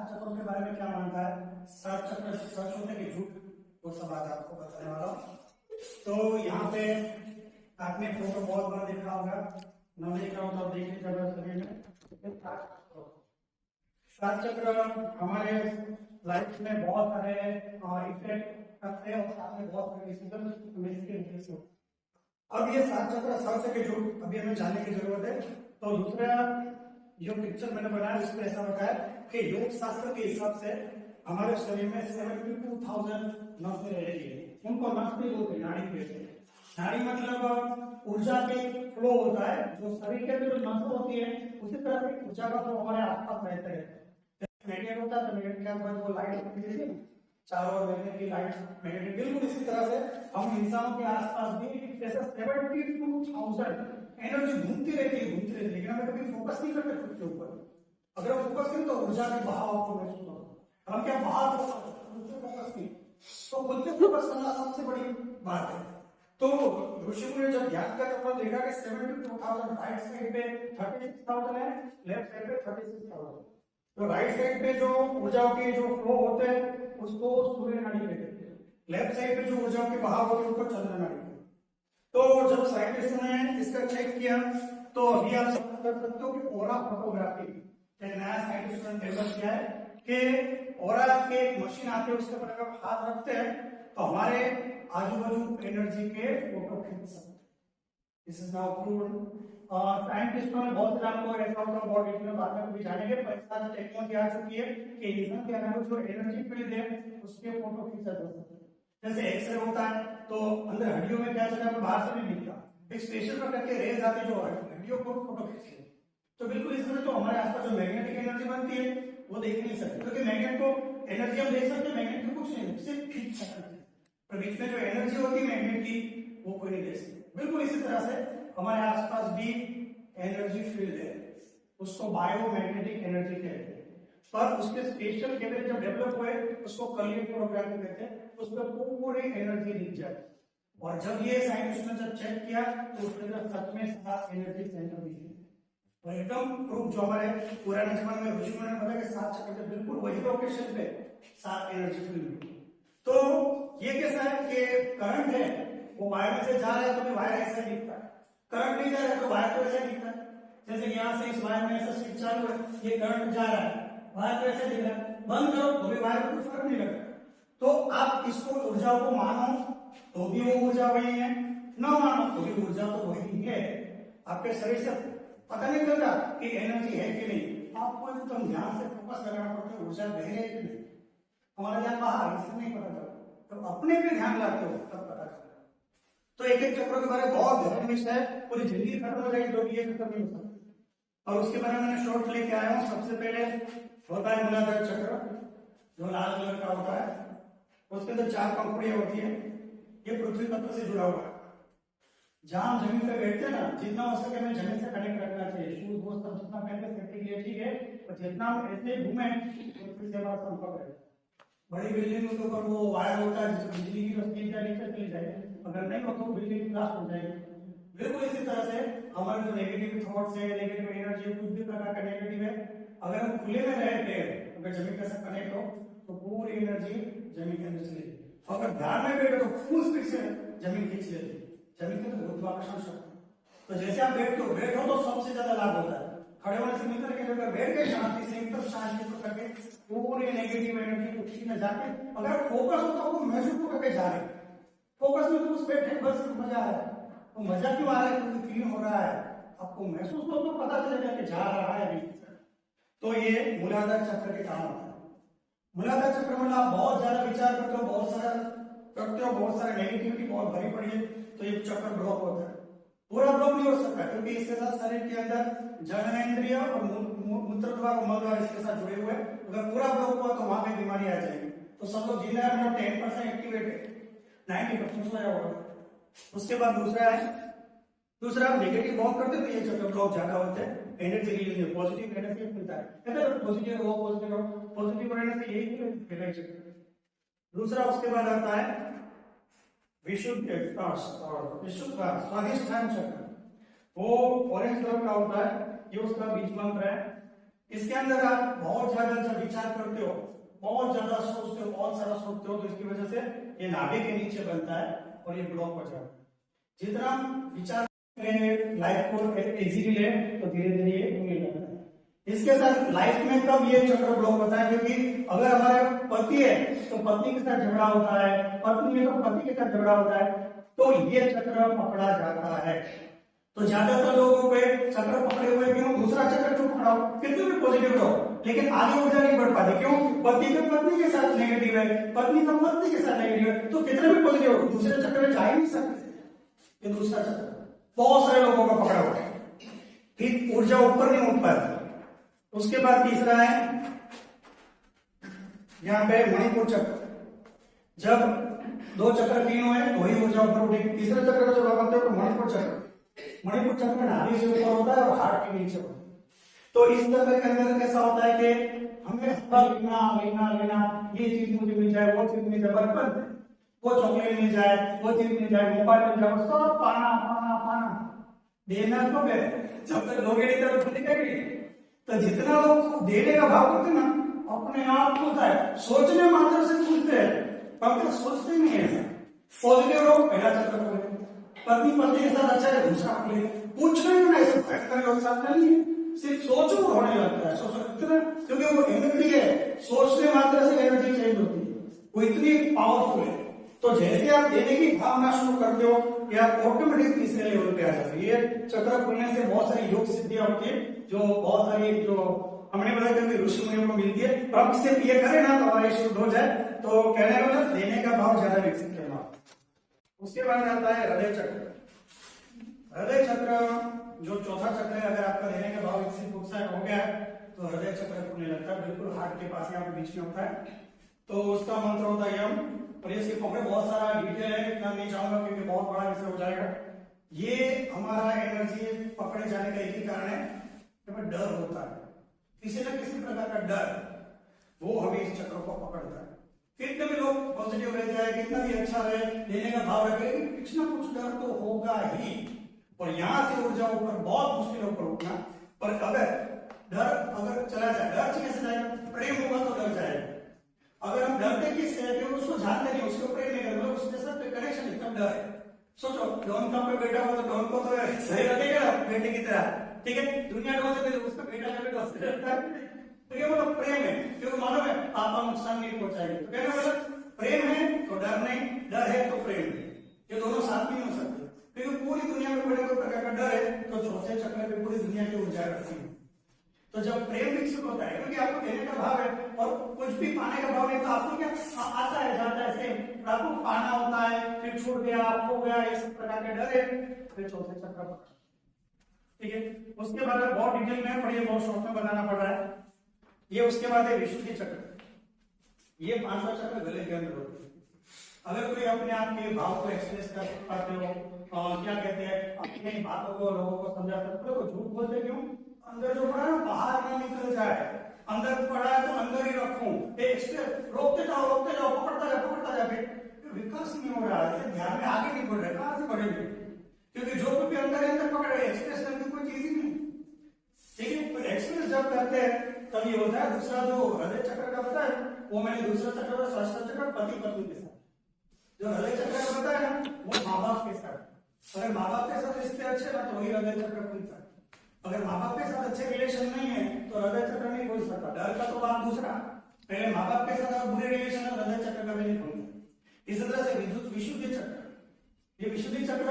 सात चक्रों के बारे में क्या मानता है, सात चक्र सच होते कि झूठ, वो सब बात आपको बताने वाला हूँ। तो यहाँ पे आपने फोटो बहुत बार देखा होगा, न देखा हो तो देखने का सभी में। सात चक्र हमारे लाइफ में बहुत सारे इफेक्ट करते हैं और साथ में बहुत सारे डिसीजन। अब ये सात चक्र सच है कि झूठ, अभी हमें जानने की जरूरत है। तो दूसरा जो पिक्चर मैंने बनाया उसमें ऐसा बताया कि योग शास्त्र के हिसाब से हमारे शरीर में 72,000 नसें रहती है, उनको नाड़ी बोलते हैं, नाड़ी कहते हैं। नाड़ी मतलब ऊर्जा के फ्लो होता है, जो शरीर के अंदर जो नसें होती है उसी तरह से ऊर्जा का फ्लो हमारे आसपास रहता है। मैग्नेट होता है तो मैग्नेट के अंदर वो लाइट होती है, चारों ओर मैग्नेट की लाइट, मैग्नेट बिल्कुल इसी तरह से हम इंसानों के आसपास भी जैसे 72,000 एनर्जी घूमती रहती है, लेकिन हम कभी फोकस नहीं करते खुद के ऊपर। अगर हम फोकस करें तो ऊर्जा के बहाव को महसूस होगा, हम क्या बाहर फोकस नहीं, तो खुद के फोकस करना सबसे बड़ी बात है। तो ऋषि ने जब ध्यान का तो देखा कि 72,000 राइट साइड पे 36,000 है, लेफ्ट साइड पे 36,000। तो राइट साइड पे जो ऊर्जाओं के जो फ्लो होते हैं उसको सूर्य नाड़ी कहते हैं, लेफ्ट साइड पे जो ऊर्जाओं के बहाव होते हैं उसको चंद्र नाड़ी। तो जब साइंटिस्टों ने इसका चेक किया तो अभी आप समझ कर सकते हो कि ओरा फोटोग्राफी एक नया साइंटिस्टों ने डेवलप किया है कि ओरा के एक मशीन आती है, उसके ऊपर अगर हाथ रखते हैं तो हमारे आजू बाजू एनर्जी के फोटो खींच सकते हैं। This is now proved. और साइंटिस्टों ने बहुत से आपको ऐसा होगा बहुत डिटेल में बाद में भी जानेंगे, पर इस तरह टेक्नोलॉजी आ चुकी है कि इंसान के अंदर जो एनर्जी फील्ड है उसके फोटो खींचा जा सकता है। जैसे एक्सरे होता है तो अंदर हड्डियों में क्या चलता है बाहर से नहीं दिखता, एक स्पेशल प्रकार के रेज आते जो हड्डियों को फोटो खींचते हैं। तो बिल्कुल इस तरह जो हमारे आसपास जो मैग्नेटिक एनर्जी बनती है वो देख नहीं सकते, क्योंकि मैग्नेट को एनर्जी हम देख सकते हैं, मैग्नेट को कुछ नहीं, सिर्फ खींच सकते हैं, पर बीच में जो एनर्जी होती है मैग्नेट की वो कोई नहीं देख सकते। बिल्कुल इसी तरह से हमारे आसपास भी एनर्जी फील्ड है, उसको बायोमैग्नेटिक एनर्जी कहते हैं, पर उसके स्पेशल कैमरे जब डेवलप हुए उसको कर्लिंग फोटोग्राफी कहते हैं, उसमें पूरी एनर्जी दिख जाए। और जब ये साइंटिस्ट ने जब चेक किया तो उसके अंदर सच में 7 एनर्जी सेंटर भी है, और एकदम प्रूफ जो हमारे पुराने जमाने में ऋषियों ने बताया कि 7 चक्र के बिल्कुल वही लोकेशन पे 7 एनर्जी फील्ड। तो ये कैसा है कि करंट है वो वायर में से जा रहा है तो भी वायर ऐसा ही दिखता है, करंट नहीं जा रहा है तो वायर तो ऐसा ही दिखता है। जैसे कि यहाँ से इस वायर में ऐसा स्विच चालू है, ये करंट जा रहा है, वायर तो ऐसा दिख रहा है, बंद करो तो भी वायर को फर्क नहीं लगता। तो आप इसको ऊर्जा को मानो तो भी वो ऊर्जा वही है, न मानो तो भी ऊर्जा तो वही है। आपके शरीर से पता नहीं चलता कि एनर्जी है कि नहीं, आपको एकदम ध्यान से फोकस करना पड़ता है ऊर्जा बह है कि नहीं। हमारा ध्यान बाहर इससे नहीं पता चलता, तो अपने पे ध्यान लाते हो तब पता चलता। तो एक एक चक्र के बारे में बहुत गहन विषय है, पूरी जिंदगी खत्म हो जाएगी तो ये खत्म नहीं हो सकता। और उसके बारे में मैंने शॉर्ट लेके आया हूँ। सबसे पहले होता है मूलाधार चक्र, जो लाल कलर का होता है, उसके अंदर 4 पंखुड़ियां होती है, ये पृथ्वी तत्व से जुड़ा हुआ है। जहां हम जमीन पे बैठते हैं ना, जितना हो सके हमें जमीन से कनेक्ट रखना चाहिए, शूज वो सब जितना पहनते सेफ्टी के लिए ठीक है, और जितना हम ऐसे घूमे पृथ्वी से हमारा संपर्क रहेगा। बड़ी बिल्डिंग के ऊपर वो वायर होता है जिसमें बिजली की रोशनी नीचे चली जाए, अगर नहीं हो तो बिल्डिंग ब्लास्ट हो जाएगी। बिल्कुल इसी तरह से हमारे जो नेगेटिव थॉट्स है, नेगेटिव एनर्जी, कुछ भी प्रकार का नेगेटिव है, अगर हम खुले में रहे पेड़, अगर जमीन के साथ कनेक्ट हो तो पूरी एनर्जी जमीन के अंदर चलेगी। अगर ध्यान में बैठे तो फुल स्पीड से जमीन खींच लेती, जमीन के अंदर गुरुत्वाकर्षण शक्ति। तो जैसे आप बैठो तो सबसे ज्यादा लाभ होता है, खड़े होने से मिलकर के अगर बैठ गए शांति से एकदम शांति को करके पूरी नेगेटिव एनर्जी को खींचने जाके, अगर फोकस हो तो आपको महसूस करके जा रहे, फोकस में तो उस बैठे बस मजा आ रहा है, तो मजा क्यों आ रहा है, क्योंकि क्लीन हो रहा है, आपको महसूस हो तो पता चलेगा कि जा रहा है नहीं। तो ये मूलाधार चक्र के काम होता है। मूलाधार चक्र में आप बहुत ज्यादा विचार करते हो, बहुत सारा करते हो, बहुत सारे नेगेटिविटी बहुत भरी पड़ी है, तो ये चक्र ब्लॉक होता है। पूरा ब्लॉक नहीं हो सकता क्योंकि इसके साथ शरीर के अंदर जननेंद्रिय और मूत्र द्वार और मल द्वार इसके साथ जुड़े हुए हैं। अगर पूरा ब्लॉक हुआ तो वहां पे बीमारी आ जाएगी। तो सब लोग जिंदा है, 10% एक्टिवेट है, 90% सोया हुआ है। उसके बाद दूसरा नेगेटिव बहुत करते तो ये चक्र ब्लॉक ज्यादा होते हैं, एनर्जी रिलीज में पॉजिटिव एनर्जी मिलता है, पॉजिटिव रहने से यही चक्र। दूसरा उसके बाद आता है विशुद्ध स्वाधिष्ठान चक्र, वो ऑरेंज कलर का होता है, ये उसका बीज मंत्र है। इसके अंदर आप बहुत ज्यादा जब विचार करते बहुत ज्यादा सोचते हो, बहुत सारा सोचते हो, तो इसकी वजह से ये नाभि के नीचे बनता है और ये ब्लॉक हो जाता है। जितना विचार लाइफ को इजीली ले तो धीरे धीरे ये मिल जाता है। इसके साथ लाइफ में कब ये चक्र ब्लॉक होता है, क्योंकि अगर हमारे पति है तो पत्नी के साथ झगड़ा होता है, पत्नी है तो पति के साथ झगड़ा होता है, तो ये चक्र पकड़ा जाता है। तो ज्यादातर लोगों पे चक्र पकड़े हुए क्यों, दूसरा चक्र क्यों पकड़ा हो, कितने भी पॉजिटिव रहो लेकिन आगे ऊर्जा नहीं बढ़ पाती, क्यों, पति तो पत्नी के साथ नेगेटिव है, पत्नी तो पत्नी के साथ नेगेटिव है, तो कितने भी पॉजिटिव हो दूसरे चक्र में जा ही नहीं सकते। ये दूसरा चक्र बहुत सारे लोगों का पकड़ा हुआ है, फिर ऊर्जा ऊपर नहीं उठ पाती। उसके बाद तीसरा है यहाँ पे मणिपुर चक्र। जब दो चक्र तीन हुए तो वही ऊर्जा ऊपर उठेगी। तीसरे चक्र का जब आप आते हो तो मणिपुर चक्र, मणिपुर चक्र नाभि से ऊपर होता है और हार्ट के नीचे होता है। तो इस चक्र के अंदर कैसा होता है कि हमें लेना लेना लेना, ये चीज मुझे मिल जाए, वो चीज मिल जाए, बचपन वो चॉकलेट मिल जाए, वो चीज मिल जाए, मोबाइल मिल जाए, सब पाना पाना पाना देना कब है, जब तक लोगे नहीं तब खुद दिखेगी। तो जितना लोग देने का भाव करते ना अपने आप खुलता है, सोचने मात्र से खुलते हैं, पर सोचते नहीं है। पॉजिटिव लोग पहला चक्र खोले, पत्नी पत्नी के साथ अच्छा है दूसरा खोले, पूछ रहे हो ना ऐसे भयंकर लोग साथ नहीं है, सिर्फ सोचो होने लगता है, सोचो इतना, क्योंकि वो एनर्जी है, सोचने मात्र से एनर्जी चेंज होती है, वो इतनी पावरफुल है। तो जैसे आप देने की भावना शुरू करते हो कि आप ऑटोमेटिक तीसरे लेवल पे आ जाते हो। ये चक्र खुलने से बहुत सारी योग सिद्धियां होती है, जो बहुत सारी जो हमने बताया कि ऋषि मुनियों को मिलती है, पर हम सिर्फ ये करें ना तो हमारे शुद्ध हो जाए। तो कहने का मतलब देने का भाव ज्यादा विकसित करना। उसके बाद आता है हृदय चक्र। हृदय चक्र जो चौथा चक्र है, अगर आपका देने का भाव विकसित हो गया है तो हृदय चक्र खुलने लगता है, बिल्कुल हार्ट के पास यहाँ पे बीच में होता है। तो उसका मंत्र होता है यम, और इसके पकड़े बहुत सारा डिटेल है, इतना नहीं चाहूंगा क्योंकि बहुत बड़ा विषय हो जाएगा। ये हमारा एनर्जी पकड़े जाने का एक ही कारण है कि हमें डर होता है, किसी न किसी प्रकार का डर, वो हमें इस चक्र को पकड़ता है। कितने भी लोग पॉजिटिव रह जाए, कितना भी अच्छा रहे, देने का भाव रखे, कुछ ना कुछ डर तो होगा ही, और यहां से ऊर्जा ऊपर बहुत मुश्किल ऊपर उठना। पर अगर डर अगर चला जाए, डर कैसे जाएगा, प्रेम होगा तो डर जाएगा। अगर हम डरते किससे है, क्योंकि उसको जानते नहीं, उसको प्रेम नहीं करते, उसके साथ कनेक्शन है, तब डर है। सोचो डॉन का पे बेटा हो तो डॉन को तो सही लगेगा ना बेटे की तरह, ठीक है, दुनिया डॉन से उसका बेटा का बेटा उससे डरता है, तो ये मतलब प्रेम है, क्योंकि मालूम है पापा नुकसान नहीं पहुंचाएंगे। तो कहना मतलब प्रेम है तो डर नहीं, डर है तो प्रेम है, ये दोनों साथ नहीं हो सकते, क्योंकि पूरी दुनिया में बड़े कोई प्रकार का डर है तो चौथे चक्र पे पूरी दुनिया की ऊर्जा रखती है। तो जब प्रेम विकसित होता है, क्योंकि आपको देने का भाव है और कुछ भी पाने का भाव नहीं, तो आपको क्या आता है जाता है सेम, आपको पाना होता है, फिर छूट गया, खो गया, इस प्रकार के डर है, फिर चौथे चक्र पर, ठीक है। उसके बाद बहुत डिटेल में पढ़िए, बहुत शॉर्ट में बनाना पड़ रहा है। ये उसके बाद है विशुद्धि चक्र। ये पांचवा चक्र गले के अंदर होता है। अगर कोई अपने आप के भाव को एक्सप्रेस कर पाते हो, क्या कहते हैं, अपनी बातों को लोगों को समझा सकते हो, झूठ बोलते क्यों, अंदर जो पड़ा ना बाहर ना निकल जाए, अंदर पड़ा है तो अंदर ही रखूं, रोकते जाओ पकड़ता जाओ, फिर विकास नहीं हो रहा है, ध्यान में आगे नहीं बढ़ रहा है, कहां से बढ़ेंगे, क्योंकि जो कुछ भी अंदर पकड़ रहे, एक्सप्रेस करने की कोई चीज ही नहीं, ठीक है। एक्सप्रेस जब करते हैं तब ये होता है। दूसरा जो हृदय चक्र का बताया वो मैंने दूसरा चक्र और सहस्त्र चक्र पति पत्नी के साथ, जो हृदय चक्र का बताया ना वो माँ बाप के साथ, अगर माँ बाप के साथ रिश्ते अच्छे ना तो वही हृदय चक्र खुलता है। अगर माँ बाप के साथ अच्छे रिलेशन नहीं है तो हृदय चक्र नहीं खुल सकता। डर का तो बात दूसरा, पहले माँ बाप के साथ अगर बुरे रिलेशन है हृदय चक्र का भी नहीं खुलता। इस तरह से विशुद्धि चक्र, ये विशुद्धि चक्र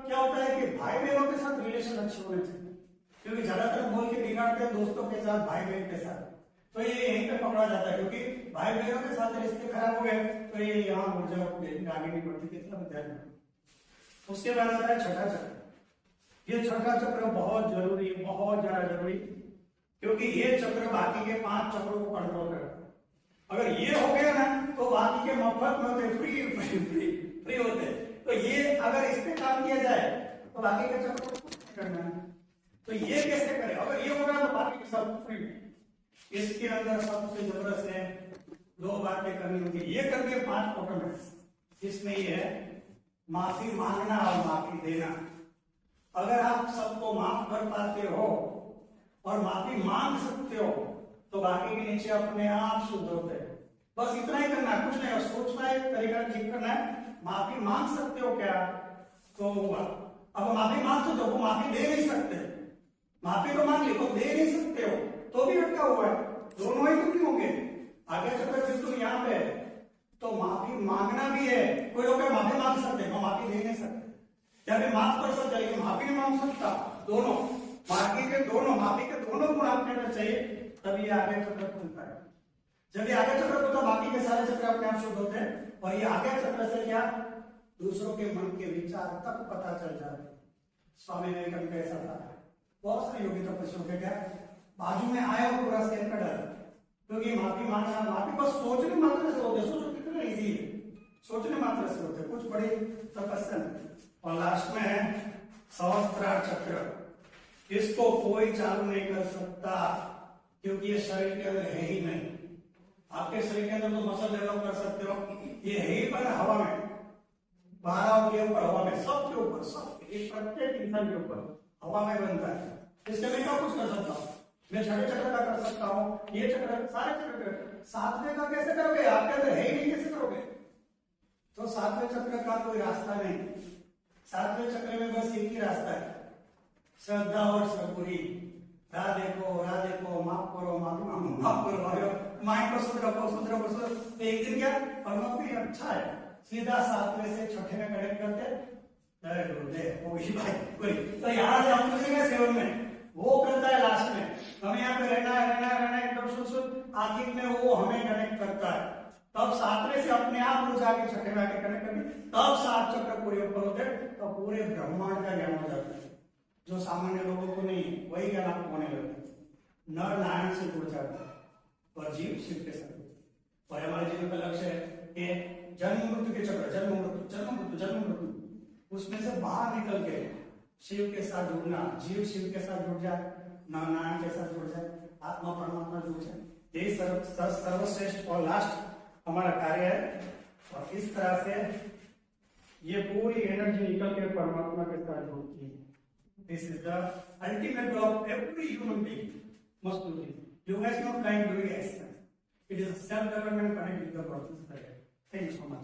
क्या होता है कि भाई बहनों के साथ रिलेशन अच्छे होने चाहिए, क्योंकि ज्यादातर बोल के बिगाड़ते हैं दोस्तों के साथ, भाई बहन के साथ, तो ये यहीं पे पकड़ा जाता है, क्योंकि भाई बहनों के साथ रिश्ते खराब हो गए तो ये यहाँ ऊर्जा आगे नहीं बढ़ती, कितना ध्यान रखना। उसके बाद आता है छठा चक्र। ये छठा चक्र बहुत जरूरी है, बहुत ज्यादा जरूरी, क्योंकि ये चक्र बाकी के 5 चक्रों को कंट्रोल करता है। अगर ये हो गया ना तो बाकी के मफत में होते, फ्री होते, तो ये अगर इस पे काम किया जाए तो बाकी के चक्र को करना है। तो ये कैसे करें, अगर ये होगा तो बाकी के सब फ्री। इसके अंदर सबसे जबरदस्त है 2 बातें करनी होगी, ये करनी है 5 ऑटोमेटिक। इसमें ये है माफी मांगना और माफी देना। अगर आप सबको माफ कर पाते हो और माफी मांग सकते हो तो बाकी के नीचे अपने आप शुद्ध होते हैं। बस इतना ही करना है, कुछ नहीं। और सोचना है, तरीका ठीक करना है। माफी मांग सकते हो क्या, तो हुआ। अब माफी मांग सकते हो, वो माफी दे नहीं सकते। माफी तो मांग ली, तो दे नहीं सकते हो, तो भी अटका हुआ है। दोनों ही क्यों होंगे। आगे चक्र फिर तुम यहाँ पे, तो माफी मांगना भी है। कोई लोग माफी मांग सकते हैं, माफी दे नहीं सकते, या फिर माफ कर सकते लेकिन माफी नहीं मांग सकता। दोनों माफी के दोनों गुण आपके अंदर चाहिए, तभी आगे चक्र खुलता है। जब ये आगे चक्र खुलता, बाकी के सारे चक्र अपने आप शुद्ध होते हैं। और ये आगे चक्र से क्या, दूसरों के मन के विचार तक पता चल जाते। स्वामी विवेकानंद का ऐसा था, बहुत सारे योगी तपस्वियों के क्या बाजू में आया और पूरा स्टेप का डर, क्योंकि माफी मांगना, माफी बस सोचने मात्र से होते। सोचो कितना इजी है, सोचने मात्र से होते, कुछ बड़ी तपस्या नहीं। और लास्ट में है सहस्त्रार चक्र। इसको कोई चालू नहीं कर सकता, क्योंकि ये शरीर के अंदर है ही नहीं। आपके शरीर के अंदर तो मसल डेवलप कर सकते हो, ये है ही पर हवा में, बाहर के ऊपर, हवा में, सबके ऊपर, सब प्रत्येक इंसान के ऊपर हवा में बनता है। इसके मैं क्या कुछ कर सकता हूँ, मैं छठे चक्र का कर सकता हूँ, ये चक्र, सारे चक्र। सातवें का कैसे करोगे, आपके अंदर है ही नहीं, कैसे करोगे। तो सातवें चक्र का कोई रास्ता नहीं। सातवें चक्र में बस एक ही रास्ता है, श्रद्धा और सबूरी। राह देखो, माफ करो, माफी मांगो, माफ करो, माइंड को शुद्ध रखो। तो एक दिन क्या, परमात्मा अच्छा है, सीधा सातवें से छठे में कनेक्ट करते। तो यहाँ से हम करेंगे सेवन में, वो करता है लास्ट में। हमें यहाँ पे रहना है एकदम शुद्ध, आखिर में वो हमें कनेक्ट करता है। तब सातवें से अपने आप वो जाके छठे में आके कनेक्ट करके, तब सात चक्र पूरे ऊपर होते, तो पूरे ब्रह्मांड का ज्ञान हो जाता है, जो सामान्य लोगों को नहीं है। वही ज्ञान आपको होने लगता है, नर नारायण से जुड़ जाता है और जीव शिव के साथ। और हमारे जीवन का लक्ष्य है कि जन्म मृत्यु के चक्र, जन्म मृत्यु, उसमें से बाहर निकल के शिव के साथ जुड़ना, जीव शिव के साथ जुड़ जाए, नारायण के साथ जुड़ जाए, आत्मा परमात्मा जुड़ जाए। यही सर्वश्रेष्ठ और लास्ट हमारा कार्य है। और इस तरह से ये पूरी एनर्जी निकल के परमात्मा के साथ जुड़ती है। This is the ultimate goal of every human being must do this. You guys not trying to do it. It is a self-development connect with the process. Thank you so much.